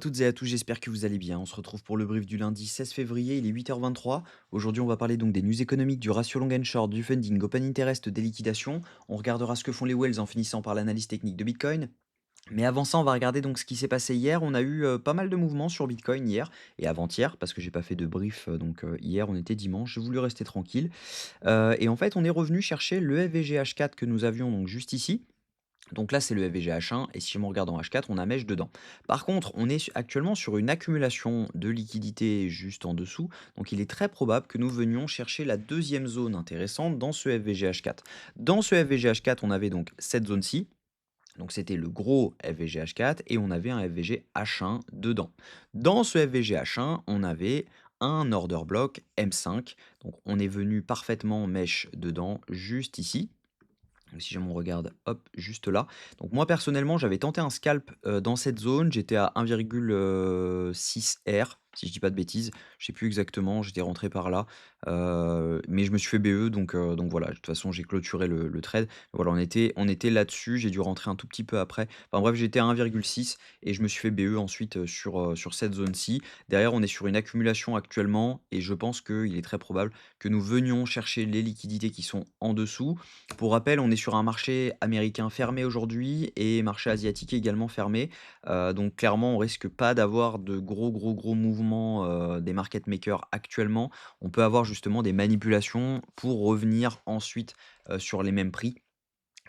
Toutes et à tous, j'espère que vous allez bien. On se retrouve pour le brief du lundi 16 février, il est 8h23. Aujourd'hui, on va parler donc des news économiques, du ratio long and short, du funding, open interest, des liquidations. On regardera ce que font les whales en finissant par l'analyse technique de Bitcoin. Mais avant ça, on va regarder donc ce qui s'est passé hier. On a eu pas mal de mouvements sur Bitcoin hier et avant-hier, parce que j'ai pas fait de brief. Hier, on était dimanche. J'ai voulu rester tranquille. Et en fait, on est revenu chercher le FVG H4 que nous avions donc juste ici. Donc là, c'est le FVG H1 et si on regarde en H4, on a mèche dedans. Par contre, on est actuellement sur une accumulation de liquidités juste en dessous, donc il est très probable que nous venions chercher la deuxième zone intéressante dans ce FVG H4. Dans ce FVG H4, on avait donc cette zone-ci, donc c'était le gros FVG H4 et on avait un FVG H1 dedans. Dans ce FVG H1, on avait un order block M5, donc on est venu parfaitement mèche dedans, juste ici. Donc si jamais on regarde, hop, juste là. Donc moi personnellement, j'avais tenté un scalp dans cette zone. J'étais à 1,6 R, si je dis pas de bêtises. Je sais plus exactement, j'étais rentré par là. Mais je me suis fait BE, donc voilà. De toute façon, j'ai clôturé le trade. Voilà, on était là-dessus. J'ai dû rentrer un tout petit peu après. Enfin bref, j'étais à 1,6 et je me suis fait BE ensuite sur cette zone-ci. Derrière, on est sur une accumulation actuellement et je pense qu'il est très probable que nous venions chercher les liquidités qui sont en dessous. Pour rappel, on est sur un marché américain fermé aujourd'hui et marché asiatique également fermé. Donc clairement, on risque pas d'avoir de gros mouvements, des market makers actuellement. On peut avoir justement des manipulations pour revenir ensuite, sur les mêmes prix.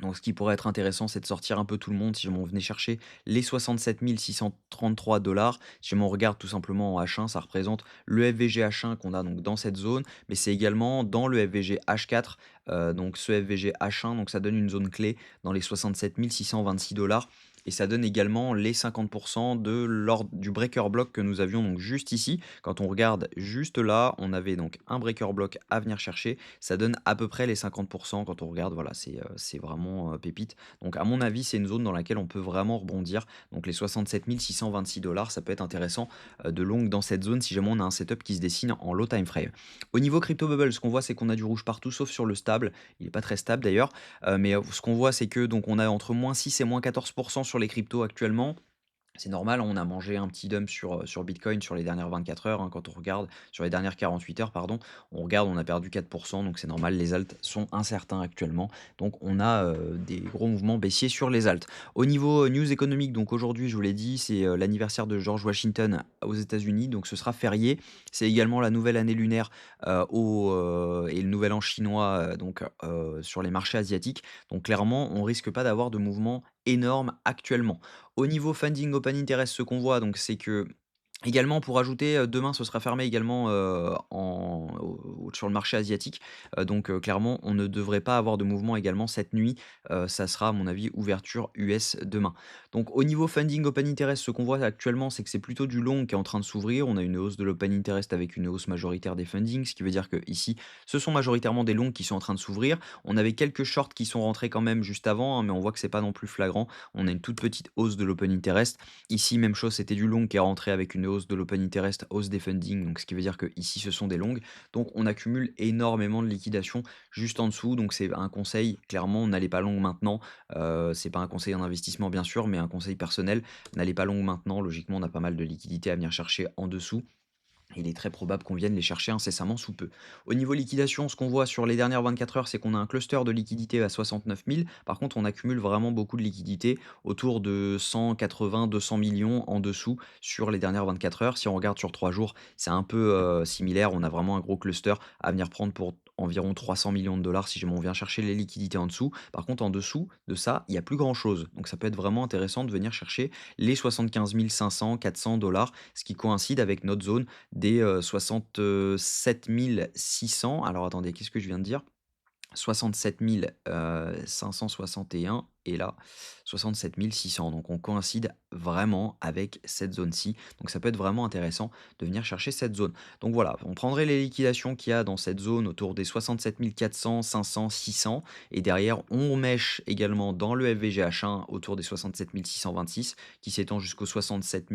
Donc ce qui pourrait être intéressant, c'est de sortir un peu tout le monde si jamais on venait chercher les 67 633 $. Si jamais on regarde tout simplement en H1, ça représente le FVG H1 qu'on a donc dans cette zone, mais c'est également dans le FVG H4, donc ce FVG H1, donc ça donne une zone clé dans les 67 626 $ et ça donne également les 50 de l'ordre du breaker block que nous avions donc juste ici. Quand on regarde juste là, on avait donc un breaker block à venir chercher, ça donne à peu près les 50 quand on regarde, voilà, c'est vraiment, pépite. Donc à mon avis, c'est une zone dans laquelle on peut vraiment rebondir. Donc les 67 626 $, ça peut être intéressant, de long dans cette zone si jamais on a un setup qui se dessine en low time frame. Au niveau crypto bubble, ce qu'on voit, c'est qu'on a du rouge partout sauf sur le stable. Il est pas très stable d'ailleurs, mais ce qu'on voit, c'est que donc on a entre -6 et -14 sur les cryptos actuellement. C'est normal, on a mangé un petit dump sur Bitcoin sur les dernières 24 heures, hein, quand on regarde sur les dernières 48 heures, pardon, on regarde, on a perdu 4, donc c'est normal, les alts sont incertains actuellement. Donc on a, des gros mouvements baissiers sur les alts. Au niveau, news économique, donc aujourd'hui, je vous l'ai dit, c'est, l'anniversaire de George Washington aux États-Unis, donc ce sera férié. C'est également la nouvelle année lunaire, et le nouvel an chinois, sur les marchés asiatiques. Donc clairement, on risque pas d'avoir de mouvements énormes actuellement. Au niveau funding open interest, ce qu'on voit donc c'est que également pour ajouter, demain ce sera fermé également, sur le marché asiatique, clairement on ne devrait pas avoir de mouvement également cette nuit, ça sera à mon avis ouverture US demain. Donc au niveau funding open interest, ce qu'on voit actuellement, c'est que c'est plutôt du long qui est en train de s'ouvrir. On a une hausse de l'open interest avec une hausse majoritaire des fundings, ce qui veut dire que ici, ce sont majoritairement des longs qui sont en train de s'ouvrir. On avait quelques shorts qui sont rentrés quand même juste avant, hein, mais on voit que c'est pas non plus flagrant. On a une toute petite hausse de l'open interest. Ici, même chose, c'était du long qui est rentré avec une hausse de l'open interest, hausse des funding, donc ce qui veut dire que ici ce sont des longues. Donc on accumule énormément de liquidations juste en dessous. Donc c'est un conseil, clairement, n'allez pas long maintenant. C'est pas un conseil en investissement bien sûr, mais un conseil personnel. N'allez pas long maintenant. Logiquement, on a pas mal de liquidités à venir chercher en dessous. Il est très probable qu'on vienne les chercher incessamment sous peu. Au niveau liquidation, ce qu'on voit sur les dernières 24 heures, c'est qu'on a un cluster de liquidités à 69 000. Par contre, on accumule vraiment beaucoup de liquidités, autour de 180-200 millions en dessous sur les dernières 24 heures. Si on regarde sur 3 jours, c'est un peu similaire. On a vraiment un gros cluster à venir prendre pour environ 300 millions de dollars si jamais on vient chercher les liquidités en dessous. Par contre, en dessous de ça, il n'y a plus grand-chose. Donc ça peut être vraiment intéressant de venir chercher les 75 500-400 $, ce qui coïncide avec notre zone des 67 600. Alors attendez, qu'est-ce que je viens de dire? 67 561 et là 67 600. Donc on coïncide vraiment avec cette zone-ci. Donc ça peut être vraiment intéressant de venir chercher cette zone. Donc voilà, on prendrait les liquidations qu'il y a dans cette zone autour des 67 400, 500, 600 et derrière on mèche également dans le FVGH1 autour des 67 626 qui s'étend jusqu'aux 67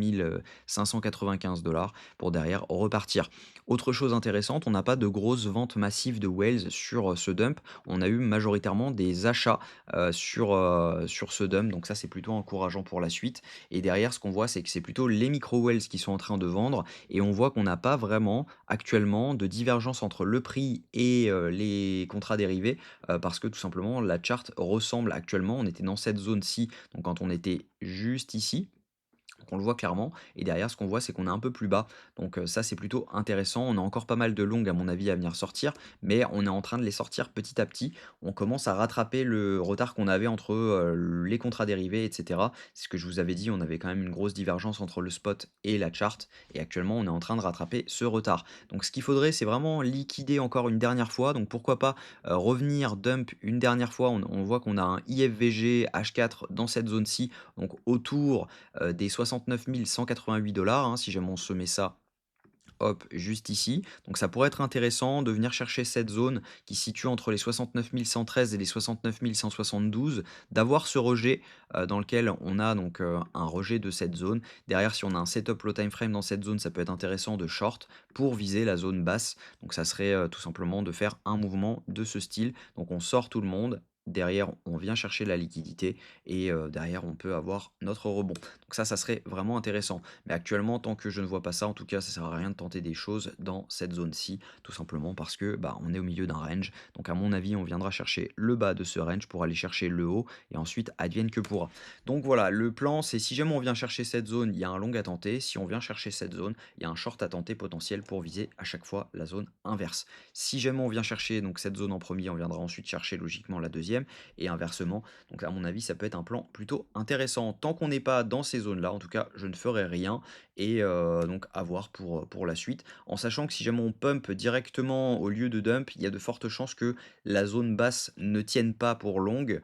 595 $ pour derrière repartir. Autre chose intéressante, on n'a pas de grosses ventes massives de whales sur ce dump. On a eu majoritairement des achats sur ce dump, donc ça, c'est plutôt encourageant pour la suite et derrière, ce qu'on voit, c'est que c'est plutôt les micro wells qui sont en train de vendre et on voit qu'on n'a pas vraiment actuellement de divergence entre le prix et les contrats dérivés, parce que tout simplement la chart ressemble actuellement on était dans cette zone-ci, donc quand on était juste ici, donc on le voit clairement et derrière ce qu'on voit c'est qu'on est un peu plus bas donc ça c'est plutôt intéressant. On a encore pas mal de longues à mon avis à venir sortir, mais on est en train de les sortir petit à petit. On commence à rattraper le retard qu'on avait entre, les contrats dérivés et cetera. C'est ce que je vous avais dit, on avait quand même une grosse divergence entre le spot et la chart et actuellement on est en train de rattraper ce retard. Donc ce qu'il faudrait c'est vraiment liquider encore une dernière fois, donc pourquoi pas, revenir dump une dernière fois. On voit qu'on a un IFVG H4 dans cette zone-ci, donc autour des 69 188 hein, si jamais on se met ça, hop, juste ici. Donc ça pourrait être intéressant de venir chercher cette zone qui se situe entre les 69 113 et les 69 172, d'avoir ce rejet dans lequel on a donc un rejet de cette zone. Derrière, si on a un setup low time frame dans cette zone, ça peut être intéressant de short pour viser la zone basse. Donc ça serait tout simplement de faire un mouvement de ce style. Donc on sort tout le monde. Derrière, on vient chercher la liquidité et derrière, on peut avoir notre rebond. Donc ça serait vraiment intéressant. Mais actuellement, tant que je ne vois pas ça, en tout cas, ça sert à rien de tenter des choses dans cette zone-ci, tout simplement parce que bah, on est au milieu d'un range. Donc à mon avis, on viendra chercher le bas de ce range pour aller chercher le haut et ensuite advienne que pourra. Donc voilà, le plan, c'est si jamais on vient chercher cette zone, il y a un long à tenter. Si on vient chercher cette zone, il y a un short à tenter potentiel pour viser à chaque fois la zone inverse. Si jamais on vient chercher donc cette zone en premier, on viendra ensuite chercher logiquement la deuxième et inversement. Donc à mon avis, ça peut être un plan plutôt intéressant. Tant qu'on n'est pas dans ces zones-là, en tout cas, je ne ferai rien et donc à voir pour la suite. En sachant que si jamais on pump directement au lieu de dump, il y a de fortes chances que la zone basse ne tienne pas pour longue.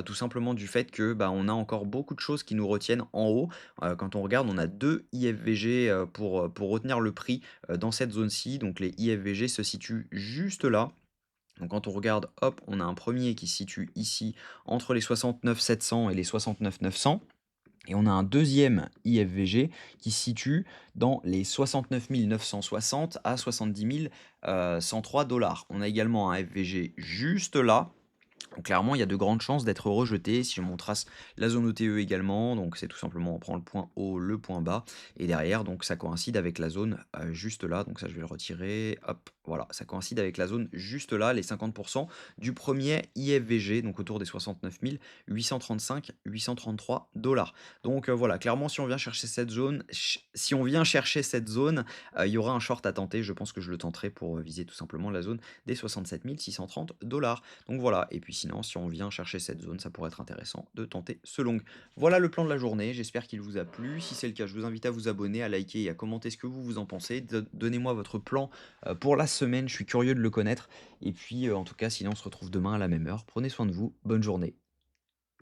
Tout simplement du fait que bah, on a encore beaucoup de choses qui nous retiennent en haut. Quand on regarde, on a deux IFVG pour retenir le prix dans cette zone-ci. Donc les IFVG se situent juste là. Donc quand on regarde, hop, on a un premier qui se situe ici entre les 69 700 et les 69 900. Et on a un deuxième IFVG qui se situe dans les 69 960 à 70 103 dollars. On a également un FVG juste là. Donc clairement, il y a de grandes chances d'être rejeté si on trace la zone OTE également. Donc c'est tout simplement on prend le point haut, le point bas. Et derrière, donc ça coïncide avec la zone juste là. Donc ça, je vais le retirer. Hop, voilà, ça coïncide avec la zone juste là, les 50% du premier IFVG, donc autour des 69 835, 833 dollars. Donc voilà, clairement, si on vient chercher cette zone, si on vient chercher cette zone, il y aura un short à tenter. Je pense que je le tenterai pour viser tout simplement la zone des 67 630 dollars. Donc voilà, et puis sinon, si on vient chercher cette zone, ça pourrait être intéressant de tenter ce long. Voilà le plan de la journée, j'espère qu'il vous a plu. Si c'est le cas, je vous invite à vous abonner, à liker et à commenter ce que vous en pensez. Donnez-moi votre plan pour la semaine, je suis curieux de le connaître. Et puis en tout cas, sinon on se retrouve demain à la même heure. Prenez soin de vous, bonne journée.